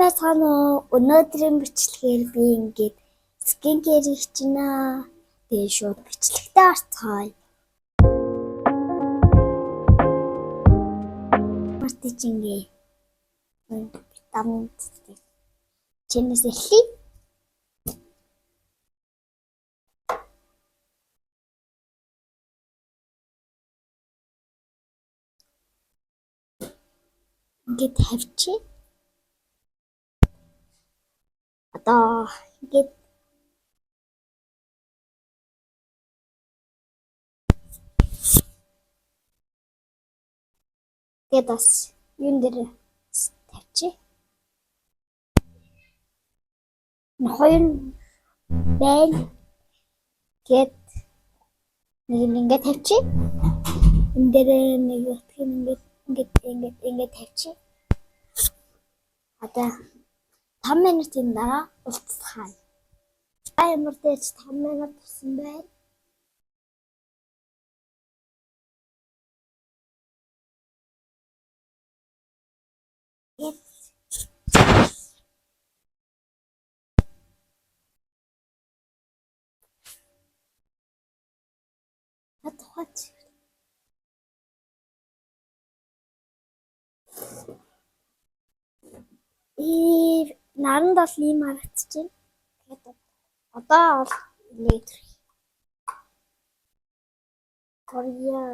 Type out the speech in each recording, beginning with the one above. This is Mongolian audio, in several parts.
Мэсано өнөөдрийн бичлэгээр би ингээд скин кэр хийчихнэ. Тэгээ шууд бичлэгтээ орцгоё. Мартичингээ. Витамин чинээс эхлэе. Ингээд тавьчих. Одоо ингээд бас юун дээр тавьчих. Хоёр байна. Гэт нэг ингээд тавьчих. Энд дээр нэг ингээд тавьчих. Одоо 5 минутын дараа уулзцгаая. Амар дэж 5 минут болсон байна. Хат наранд бол ийм харагдчихэв. Одоо бол электр. Кориа.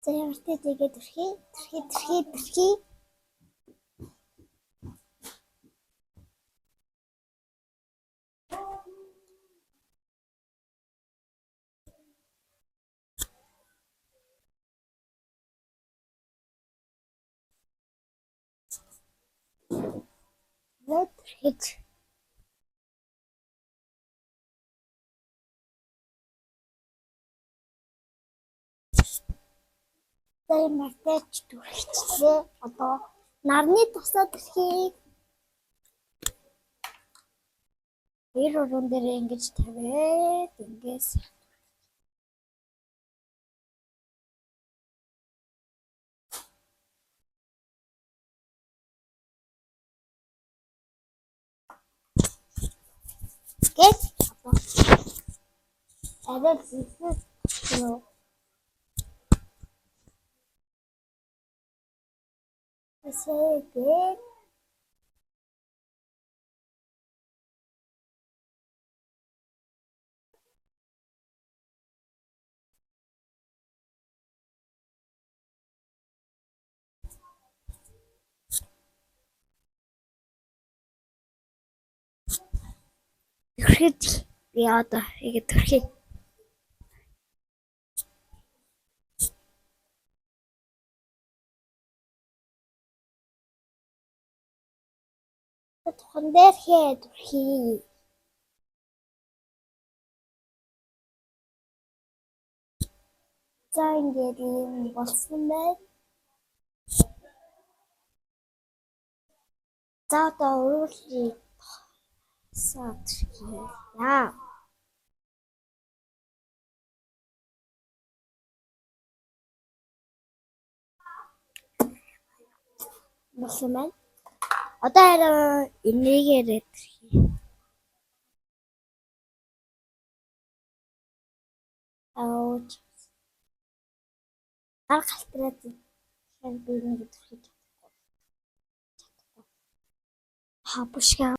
Зэвэртэй тэгээд төрхий. Мартай түрхчихлээ. Одоо нарны тусаад төрхий. Хоёр уран дээр ингэж тавиад ингээс гэт арай зэвсэг Сэгээд төрхийд би одоо ингэ төрхий. Тухан дээр төрхий. За ингээд юм болсон байна. За одоо уурлыг саадчихъя. Болсон байна. Одоо хараа энийгээр төрхий. Ауч. Арга халтраад би нэг төрхий чадахгүй. Хапушка.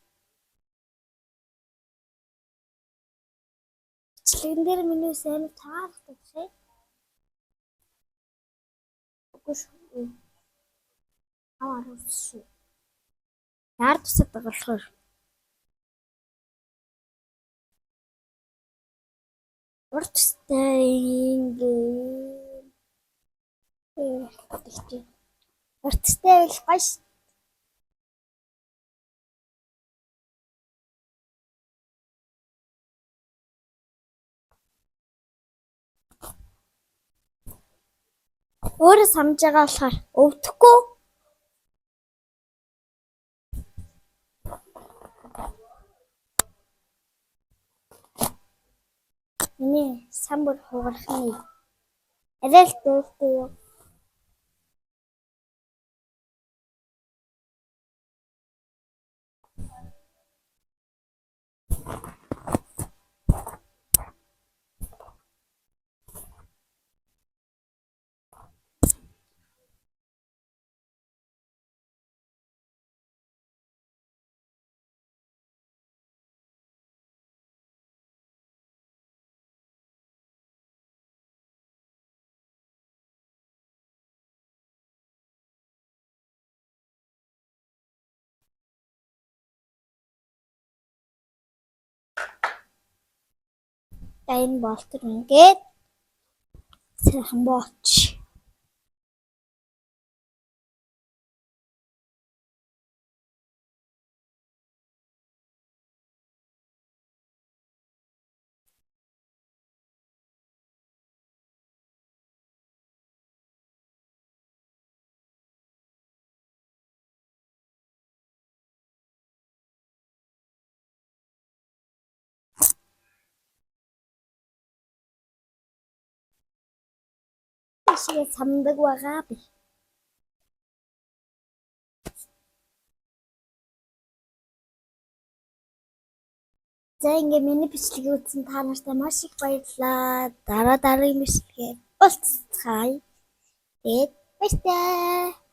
Бичлэгэн дээр миний сайн таардаг шээ. Үгүй шүү. Аваарсан шүү. Яар тусаад байгаа болохоор Урт төстэй ингээд урт төстэй бол гоё ш. Өөрөө самж байгаа болохоор өвдөхгүй. Миний самбар хугарахны арай л дуултай юу. Энэ болтор ингээд сайхан болч. Шиг самдаг байгаа би. За ингээ миний бичлэгийг үзсэн та нартай маш их баярлалаа. Дараагийн бичлэгээр уулзцгаая. Тэгээд баяртай.